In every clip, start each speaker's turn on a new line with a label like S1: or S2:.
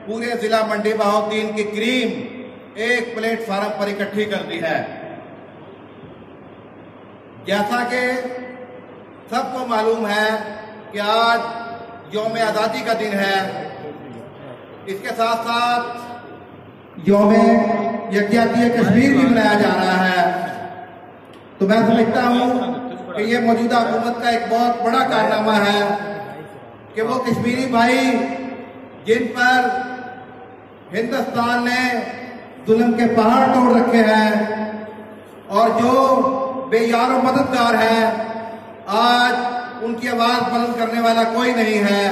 S1: पूरे जिला मंडी बहाउद्दीन की क्रीम एक प्लेटफार्म पर इकट्ठी कर दी है। जैसा कि सबको मालूम है कि आज यौम आज़ादी का दिन है, इसके साथ साथ यौम यकजाती कश्मीर भी मनाया जा रहा है। तो मैं समझता हूं कि ये मौजूदा हुकूमत का एक बहुत बड़ा कारनामा है कि वो कश्मीरी भाई जिन पर हिंदुस्तान ने जुल्म के पहाड़ तोड़ रखे हैं और जो बेयारो मददगार है, आज उनकी आवाज बुलंद करने वाला कोई नहीं है।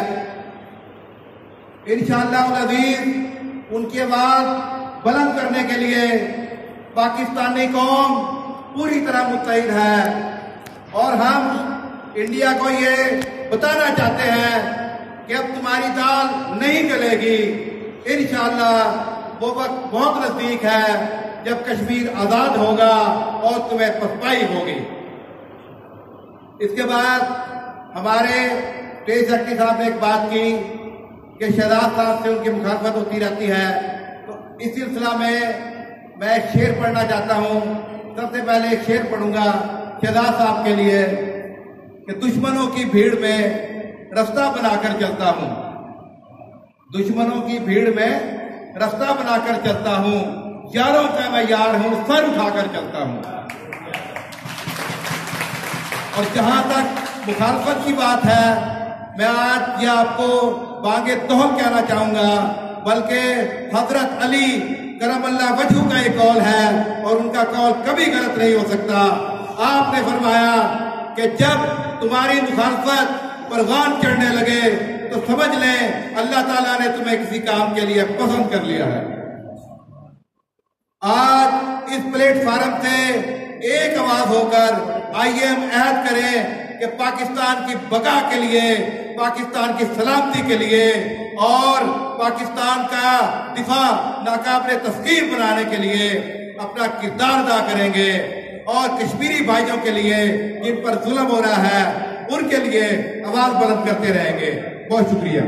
S1: इंशाअल्लाह अज़ीज उनकी आवाज बुलंद करने के लिए पाकिस्तानी कौम पूरी तरह मुत्तहिद है और हम इंडिया को ये बताना चाहते हैं कि अब तुम्हारी दाल नहीं गलेगी। इंशाअल्लाह वो वक्त बहुत नजदीक है जब कश्मीर आजाद होगा और तुम्हें पसपाई होगी। इसके बाद हमारे तेज सेक्रेटरी साहब ने एक बात की कि शहजाद साहब से उनकी मुखालफत होती रहती है, तो इस सिलसिला में मैं एक शेर पढ़ना चाहता हूं। सबसे पहले एक शेर पढ़ूंगा शहजाद साहब के लिए कि दुश्मनों की भीड़ में रास्ता बनाकर चलता हूं, दुश्मनों की भीड़ में रास्ता बनाकर चलता हूं, यारों का मैं यार हूं, सर उठाकर चलता हूं। और जहां तक मुखालफत की बात है, मैं आज ये आपको बांगे तोहम कहना चाहूंगा, बल्कि हजरत अली करमल्लाह वजहू का एक कौल है और उनका कौल कभी गलत नहीं हो सकता। आपने फरमाया कि जब तुम्हारी मुखालफत परवान चढ़ने लगे तो समझ लें अल्लाह ताला ने तुम्हें किसी काम के लिए पसंद कर लिया है। आज इस प्लेटफार्म से एक आवाज होकर आइए हम अहद करें कि पाकिस्तान की बका के लिए, पाकिस्तान की सलामती के लिए और पाकिस्तान का दिफा नाकाबिले तस्कीर बनाने के लिए अपना किरदार अदा करेंगे और कश्मीरी भाइयों के लिए जिन पर जुल्म हो रहा है उनके लिए आवाज बुलंद करते रहेंगे। बहुत शुक्रिया।